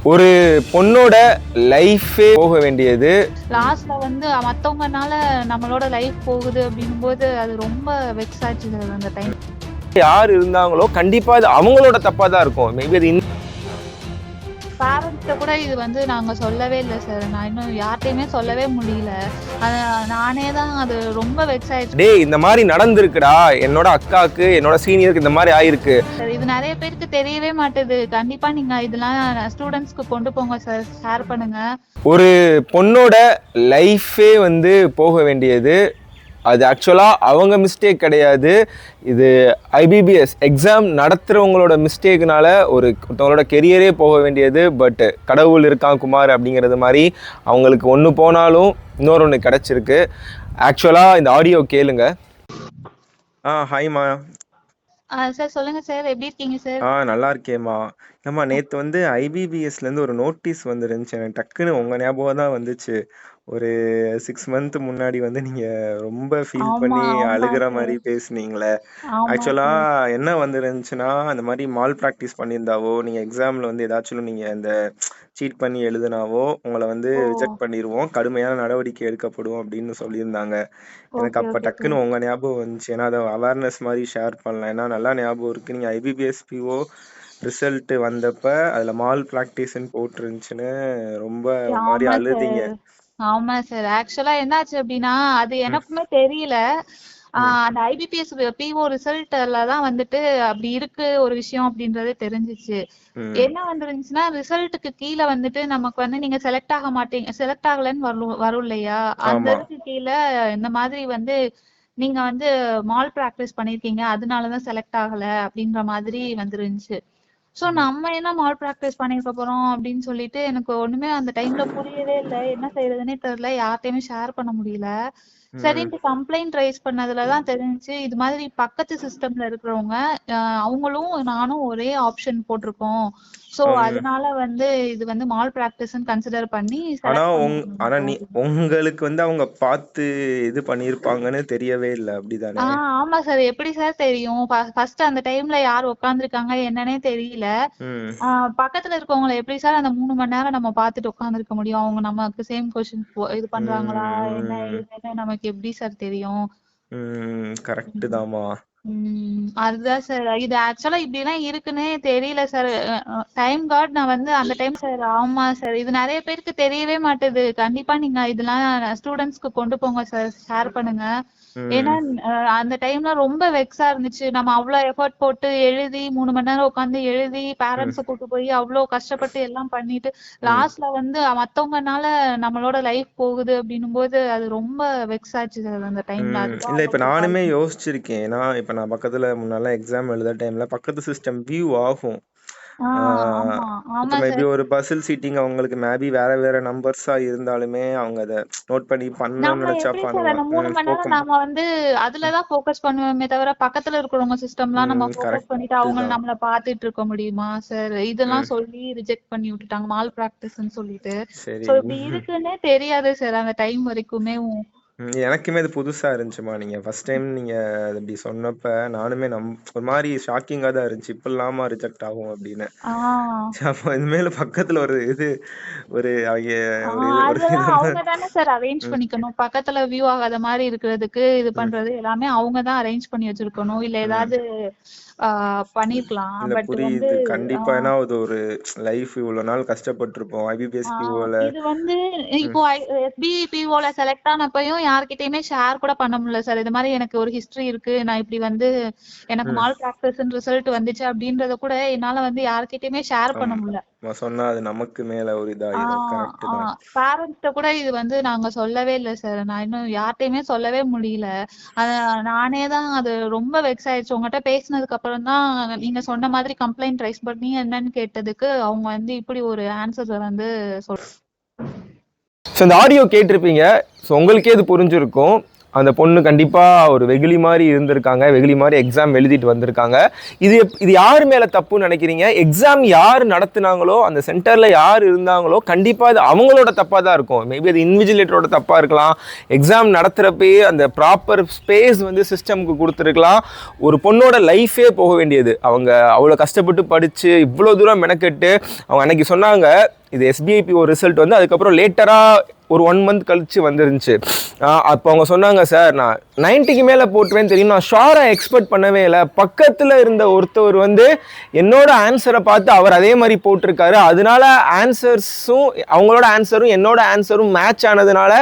ஒரு பொண்ணோட லைஃபே போக வேண்டியது லாஸ்ட்ல வந்து மத்தவங்கனால நம்மளோட லைஃப் போகுது அப்படின்னும் போது அது ரொம்ப வெக்ஸ் ஆச்சு சார் அந்த டைம். யார் இருந்தாங்களோ கண்டிப்பா அது அவங்களோட தப்பா தான் இருக்கும். மேபி அது பேரண்ட்ஸ்ட கூட இது வந்து நாங்க சொல்லவே இல்லை சார். நான் இன்னும் யார்கிட்டயுமே சொல்லவே முடியல. நானே தான் அது ரொம்ப வெக்ஸ் ஆயிடுச்சு. டே இந்த மாதிரி நடந்திருக்குடா, என்னோட அக்காவுக்கு என்னோட சீனியருக்கு இந்த மாதிரி ஆயிருக்கு. சார் இது நிறைய பேருக்கு தெரியவே மாட்டுது. கண்டிப்பா நீங்க இதெல்லாம் ஸ்டூடெண்ட்ஸ்க்கு கொண்டு போங்க சார், ஷேர் பண்ணுங்க. ஒரு பொண்ணோட லைஃபே வந்து போக வேண்டியது அது ஆக்சுவலாக அவங்க மிஸ்டேக் கிடையாது. இது ஐபிபிஎஸ் எக்ஸாம் நடத்துகிறவங்களோட மிஸ்டேக்னால ஒருத்தவங்களோட கெரியரே போக வேண்டியது. பட் கடவுள் இருக்கான் குமார் அப்படிங்கிறது மாதிரி அவங்களுக்கு ஒன்று போனாலும் இன்னொரு ஒன்று கிடச்சிருக்கு. ஆக்சுவலாக இந்த ஆடியோ கேளுங்க. ஹாய்மா. சார் சொல்லுங்க சார், எப்படி இருக்கீங்க சார்? நல்லா இருக்கேம்மா. ஏம்மா நேற்று வந்து ஐபிபிஎஸ்லேருந்து ஒரு நோட்டீஸ் வந்துருந்துச்சு. எனக்கு டக்குன்னு உங்கள் ஞாபகம் தான் வந்துச்சு. ஒரு 6 மந்த் முன்னாடி வந்து நீங்கள் ரொம்ப ஃபீல் பண்ணி அழுகிற மாதிரி பேசுனீங்களே. ஆக்சுவலாக என்ன வந்துருந்துச்சுன்னா, அந்த மாதிரி மால் ப்ராக்டிஸ் பண்ணியிருந்தாவோ, நீங்கள் எக்ஸாமில் வந்து ஏதாச்சும் நீங்கள் இந்த சீட் பண்ணி எழுதுனாவோ உங்களை வந்து ரிஜெக்ட் பண்ணிடுவோம், கடுமையான நடவடிக்கை எடுக்கப்படும் அப்படின்னு சொல்லியிருந்தாங்க. எனக்கு அப்போ டக்குன்னு உங்கள் ஞாபகம் வந்துச்சு. ஏன்னா அதை அவேர்னஸ் மாதிரி ஷேர் பண்ணலாம். ஏன்னா நல்லா ஞாபகம் இருக்குது. நீங்கள் ஐபிபிஎஸ் பிஓ ரிசல்ட் வந்தப்ப அதில் மால் ப்ராக்டிஸ்ன்னு போட்டுருந்துச்சுன்னு ரொம்ப மாதிரி அழுதீங்க. ஆமா சார். ஆக்சுவலா என்னாச்சு அப்படின்னா, அது எனக்குமே தெரியல. அந்த ஐபிபிஎஸ் பிஓ ரிசல்ட்ல தான் வந்துட்டு அப்படி இருக்கு ஒரு விஷயம் அப்படின்றது தெரிஞ்சிச்சு. என்ன வந்துருந்துச்சுன்னா, ரிசல்ட்டுக்கு கீழே வந்துட்டு நமக்கு வந்து நீங்க செலக்ட் ஆக மாட்டீங்க, செலக்ட் ஆகலன்னு வரும் இல்லையா, அந்த இதுக்கு கீழே இந்த மாதிரி வந்து நீங்க வந்து மால் பிராக்டிஸ் பண்ணிருக்கீங்க, அதனாலதான் செலக்ட் ஆகல அப்படின்ற மாதிரி வந்துருந்துச்சு. சோ நம்ம என்ன மால் பிராக்டிஸ் பண்ணிருக்க போறோம் அப்படின்னு சொல்லிட்டு எனக்கு ஒண்ணுமே அந்த டைம்ல புரியவே இல்லை. என்ன செய்யறதுன்னே தெரியல, யார்கிட்டயுமே ஷேர் பண்ண முடியல. சரின்ட்டு கம்ப்ளைண்ட் ரைஸ் பண்ணதுலதான் தெரிஞ்சுச்சு, இது மாதிரி பக்கத்து சிஸ்டம்ல இருக்கிறவங்க அவங்களும் நானும் ஒரே ஆப்ஷன் போட்டிருக்கோம். சோ அதனால வந்து இது வந்து மால் பிராக்டிஸ்ன்னு கன்சிடர் பண்ணி. ஆனா உங்களுக்கு வந்து அவங்க பார்த்து இது பண்ணிருப்பாங்கன்னு தெரியவே இல்லை, அப்படிதானே? ஆமா சார். எப்படி சார் தெரியும்? ஃபர்ஸ்ட் அந்த டைம்ல யார் உட்கார்ந்துருக்காங்க என்னன்னே தெரியல. பக்கத்துல இருக்கவங்களை எப்படி சார் அந்த 3 மணி நேரம் நம்ம பார்த்துட்டு உட்கார்ந்துருக்க முடியும்? அவங்க நமக்கு சேம் கொஸ்டின் இது பண்றாங்களா என்ன ஏதுன்னு நமக்கு எப்படி சார் தெரியும்? கரெக்ட் தாமா. அதுதான் சார். இது ஆக்சுவலா இப்படி எல்லாம் இருக்குன்னே தெரியல சார். டைம் காட் நான் வந்து அந்த டைம் சார். ஆமா சார். இது நிறைய பேருக்கு தெரியவே மாட்டுது. கண்டிப்பா நீங்க இதெல்லாம் ஸ்டூடெண்ட்ஸ்க்கு கொண்டு போங்க சார், ஷேர் பண்ணுங்க. ஏன்னா அந்த டைம்ல ரொம்ப வெக்ஸா இருந்துச்சு. நம்ம அவ்வளவு எஃபர்ட் போட்டு எழுதி 3 மணி நேரம் உட்காந்து எழுதி பேரண்ட்ஸ கூட்டு போய் அவ்வளவு கஷ்டப்பட்டு எல்லாம் பண்ணிட்டு லாஸ்ட்ல வந்து மத்தவங்கனால நம்மளோட லைஃப் போகுது அப்படின்னும் போது அது ரொம்ப வெக்ஸ் ஆச்சு சார் அந்த டைம்ல. இல்ல இப்ப நானுமே யோசிச்சிருக்கேன். ஏன்னா இப்ப நான் பக்கத்துல முன்னால எக்ஸாம் எழுத டைம்ல பக்கத்து சிஸ்டம் வியூ ஆகும். மேபி ஒரு பசில் சீட்டிங் அவங்களுக்கு மேபி வேற வேற நம்பர்ஸா இருந்தாலுமே அவங்க அத நோட் பண்ணி பண்ணணும்னு நினைச்சா பண்ணுவாங்க. நாம வந்து அதுலதான் ஃபோக்கஸ் பண்ணுவோமே தவிர பக்கத்துல இருக்கிறவங்க சிஸ்டம்லாம் நம்ம ஃபோக்கஸ் பண்ணிட்டு அவங்க நம்மள பாத்துட்டு இருக்க முடியுமா சார்? இதெல்லாம் சொல்லி ரிஜெக்ட் பண்ணி விட்டுட்டாங்க மால் பிராக்டிஸ்ன்னு சொல்லிட்டு. சோ இப்படி இருக்குன்னே தெரியாது சார் அந்த டைம் வரைக்குமே. எனக்குமே அது புதுசா இருந்துச்சுமா. நீங்க ஃபர்ஸ்ட் டைம் நீங்க அப்படி சொன்னப்ப நானுமே ஒரு மாதிரி ஷாக்கிங்கா தான் இருந்துச்சு. இப்ப இல்லாம ரிஜெக்ட் ஆகும் அப்படின்னு. அப்ப இனிமேல பக்கத்துல ஒரு இது ஒரு அவங்க தானே சார் அரேஞ்ச் பண்ணிக்கணும். பக்கத்துல வியூ ஆகாத மாதிரி இருக்கிறதுக்கு இது பண்றது எல்லாமே அவங்க தான் அரேஞ்ச் பண்ணி வச்சிருக்கணும். இல்ல ஏதாவது பண்ணிருக்கலாம். பட் வந்து கண்டிப்பா ஏன்னா அது ஒரு லைஃப் இவ்வளவு நாள் கஷ்டப்பட்டிருப்போம் ஐபிபிஎஸ் பிஓல. இது வந்து இப்போ எஸ்பிபிஓல செலக்ட் ஆனப்பையும் யார்கிட்டயுமே ஷேர் கூட பண்ண முடியல சார். இது மாதிரி எனக்கு ஒரு ஹிஸ்டரி இருக்கு, நான் இப்படி வந்து எனக்கு மால் பிராக்டிஸ் ரிசல்ட் வந்துச்சு அப்படின்றத கூட என்னால வந்து யார்கிட்டயுமே ஷேர் பண்ண முடியல. சொன்னா அது நமக்கு மேல ஒரு இதாயிடும். கரெக்ட் தான். பேரண்ட்ஸ்ட கூட இது வந்து நாங்க சொல்லவே இல்லை சார். நான் இன்னும் யார்கிட்டயுமே சொல்லவே முடியல. நானே தான் அது ரொம்ப வெக்ஸ் ஆயிடுச்சு. உங்ககிட்ட பேசினதுக்கு அப்புறம் தான் நீங்க சொன்ன மாதிரி கம்ப்ளைண்ட் ரைஸ் பண்ணி என்னன்னு கேட்டதுக்கு அவங்க வந்து இப்படி ஒரு ஆன்சர் வந்து ஸோ இந்த ஆடியோ கேட்டிருப்பீங்க. ஸோ உங்களுக்கே இது புரிஞ்சிருக்கும். அந்த பொண்ணு கண்டிப்பாக ஒரு வெகுளி மாதிரி இருந்திருக்காங்க, வெகுளி மாதிரி எக்ஸாம் எழுதிட்டு வந்திருக்காங்க. இது யார் மேலே தப்புன்னு நினைக்கிறீங்க? எக்ஸாம் யார் நடத்துனாங்களோ, அந்த சென்டரில் யார் இருந்தாங்களோ, கண்டிப்பாக அது அவங்களோட தப்பாக தான் இருக்கும். மேபி அது இன்விஜிலேட்டரோட தப்பாக இருக்கலாம். எக்ஸாம் நடத்துகிறப்பயே அந்த ப்ராப்பர் ஸ்பேஸ் வந்து சிஸ்டமுக்கு கொடுத்துருக்கலாம். ஒரு பொண்ணோட லைஃபே போக வேண்டியது. அவங்க அவ்வளோ கஷ்டப்பட்டு படித்து இவ்வளோ தூரம் மெனக்கெட்டு அவங்க அன்னைக்கு சொன்னாங்க, இது SBIPO ரிசல்ட் வந்து அதுக்கப்புறம் லேட்டராக ஒரு 1 மந்த் கழிச்சு வந்துருந்துச்சு. அப்போ அவங்க சொன்னாங்க, சார் நான் 90க்கு மேலே போட்டுவேன்னு தெரியும், நான் ஷாராக எக்ஸ்பெக்ட் பண்ணவே இல்லை. பக்கத்தில் இருந்த ஒருத்தவர் வந்து என்னோட ஆன்சரை பார்த்து அவர் அதே மாதிரி போட்டிருக்காரு. அதனால ஆன்சர்ஸும் அவங்களோட ஆன்சரும் என்னோட ஆன்சரும் மேட்ச் ஆனதுனால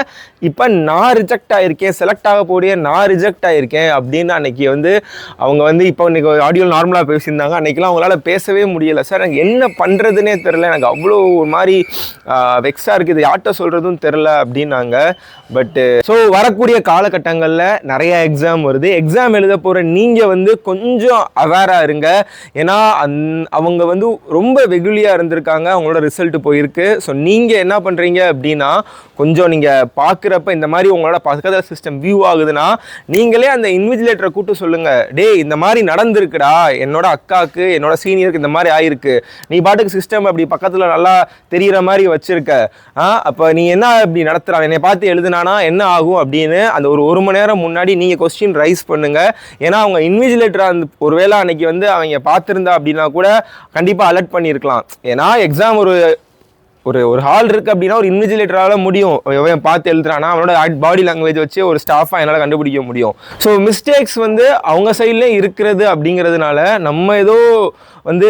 இப்போ நான் ரிஜெக்ட் ஆகிருக்கேன், செலக்ட் ஆக போடிய நான் ரிஜெக்ட் ஆகிருக்கேன் அப்படின்னு அன்னைக்கு வந்து அவங்க வந்து இப்போ இன்னைக்கு ஆடியோ நார்மலாக பேசியிருந்தாங்க. அன்னைக்கெலாம் அவங்களால பேசவே முடியலை. சார் எனக்கு என்ன பண்ணுறதுனே தெரில, எனக்கு அவ்வளோ ஒரு மாதிரி வெக்ஸாக இருக்குது, யார்கிட்ட சொல்கிறதும் தெரில அப்படின்னாங்க. பட்டு ஸோ வரக்கூடிய காலகட்டங்களில் நிறைய எக்ஸாம் வருது. எக்ஸாம் எழுத போகிற நீங்கள் வந்து கொஞ்சம் அவேராக இருங்க. ஏன்னா அவங்க வந்து ரொம்ப வெகுளியாக இருந்திருக்காங்க, அவங்களோட ரிசல்ட் போயிருக்கு. ஸோ நீங்கள் என்ன பண்ணுறீங்க அப்படின்னா, கொஞ்சம் நீங்கள் பார்க்குறப்ப இந்த மாதிரி உங்களோட பக்கத்தில் சிஸ்டம் வியூ ஆகுதுன்னா நீங்களே அந்த இன்விஜிலேட்டரை கூப்பிட்டு சொல்லுங்கள், டே இந்த மாதிரி நடந்திருக்குடா, என்னோட அக்காவுக்கு என்னோட சீனியருக்கு இந்த மாதிரி ஆயிருக்கு, நீ பாட்டுக்கு சிஸ்டம் அப்படி பக்கத்தில் நல்லா தெரிகிற மாதிரி வச்சுருக்க, அப்போ நீ என்ன இப்படி நடத்துகிறான், என்னை பார்த்து எழுதுனானா என்ன ஆகும் அப்படின்னு அந்த ஒரு மணி நேரம் முன்னாடி நீங்கள் கொஸ்டின் ரைஸ் பண்ணுங்கள். ஏன்னா அவங்க இன்விஜிலேட்டர் அந்த ஒருவேளை அன்னைக்கு வந்து அவங்க பார்த்துருந்தா அப்படின்னா கூட கண்டிப்பாக அலர்ட் பண்ணியிருக்கலாம். ஏன்னா எக்ஸாம் ஒரு ஒரு ஹால் இருக்குது அப்படின்னா ஒரு இன்விஜிலேட்டரால் முடியும், பார்த்து எழுதுறானா அவனோட பாடி லாங்குவேஜ் வச்சு ஒரு ஸ்டாஃபாக என்னால் கண்டுபிடிக்க முடியும். ஸோ மிஸ்டேக்ஸ் வந்து அவங்க சைட்லேயே இருக்கிறது அப்படிங்கிறதுனால நம்ம ஏதோ வந்து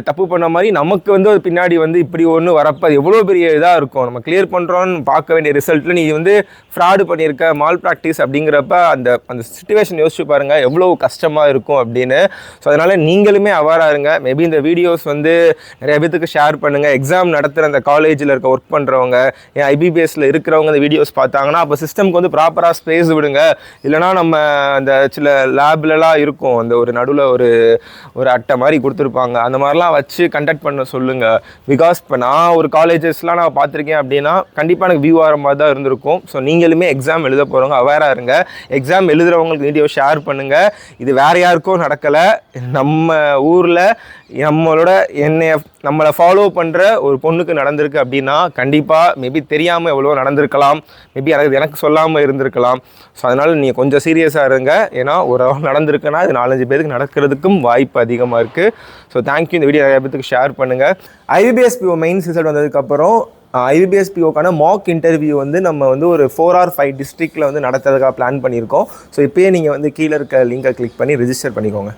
தப்பு பண்ண மாதிரி நமக்கு வந்து பின்னாடி வந்து இப்படி ஒன்று வரப்போ அது எவ்வளோ பெரிய இதாக இருக்கும். நம்ம கிளியர் பண்ணுறோன்னு பார்க்க வேண்டிய ரிசல்ட்டில் நீ வந்து ஃப்ராடு பண்ணியிருக்க, மால் ப்ராக்டிஸ் அப்படிங்கிறப்ப அந்த சிச்சுவேஷன் யோசிச்சு பாருங்கள் எவ்வளோ கஷ்டமாக இருக்கும் அப்படின்னு. ஸோ அதனால் நீங்களுமே அவேராக இருங்க. மேபி இந்த வீடியோஸ் வந்து நிறைய பேத்துக்கு ஷேர் பண்ணுங்கள். எக்ஸாம் நடத்துகிற அந்த காலேஜில் இருக்க ஒர்க் பண்ணுறவங்க, ஏன் IBPSல இருக்கிறவங்க இந்த வீடியோஸ் பார்த்தாங்கன்னா அப்போ சிஸ்டம்க்கு வந்து ப்ராப்பராக ஸ்பேஸ் விடுங்க. இல்லைனா நம்ம அந்த சில லேப்லலாம் இருக்கும், அந்த ஒரு நடுவில் ஒரு அட்டை மாதிரி கொடுத்துருப்பாங்க, அந்த மாதிரிலாம் வச்சு கண்டக்ட் பண்ண சொல்லுங்கள். பிகாஸ் இப்போ நான் ஒரு காலேஜஸ்லாம் நான் பார்த்துருக்கேன் அப்படின்னா கண்டிப்பாக எனக்கு வியூ ஆகிற மாதிரி தான் இருந்திருக்கும். ஸோ நீங்களுமே எக்ஸாம் எழுத போகிறவங்க அவேராக இருங்க. எக்ஸாம் எழுதுகிறவங்களுக்கு வீடியோ ஷேர் பண்ணுங்கள். இது வேறு யாருக்கும் நடக்கலை, நம்ம ஊரில் நம்மளை ஃபாலோ பண்ணுற ஒரு பொண்ணுக்கு நடந்திருக்கு அப்படின்னா கண்டிப்பாக மேபி தெரியாமல் எவ்வளோ நடந்திருக்கலாம், மேபி எனக்கு சொல்லாமல் இருந்திருக்கலாம். ஸோ அதனால் நீங்கள் கொஞ்சம் சீரியஸாக இருங்க. ஏன்னா ஒரு நடந்திருக்குன்னா இது 4-5 பேருக்கு நடக்கிறதுக்கும் வாய்ப்பு அதிகமாக இருக்குது. So thank you. இந்த வீடியோ நிறைய பேருக்கு ஷேர் பண்ணுங்கள். IBPS-PO மெயின்ஸ் ரிசல்ட் வந்ததுக்கப்புறம் IBPS-PO மாக் இன்டர்வியூ வந்து நம்ம வந்து ஒரு 4 or 5 டிஸ்ட்ரிக்டில் வந்து நடத்துறதுக்காக பிளான் பண்ணியிருக்கோம். ஸோ இப்போயே நீங்கள் வந்து கீழே இருக்க லிங்கை கிளிக் பண்ணி ரிஜிஸ்டர் பண்ணிக்கோங்க.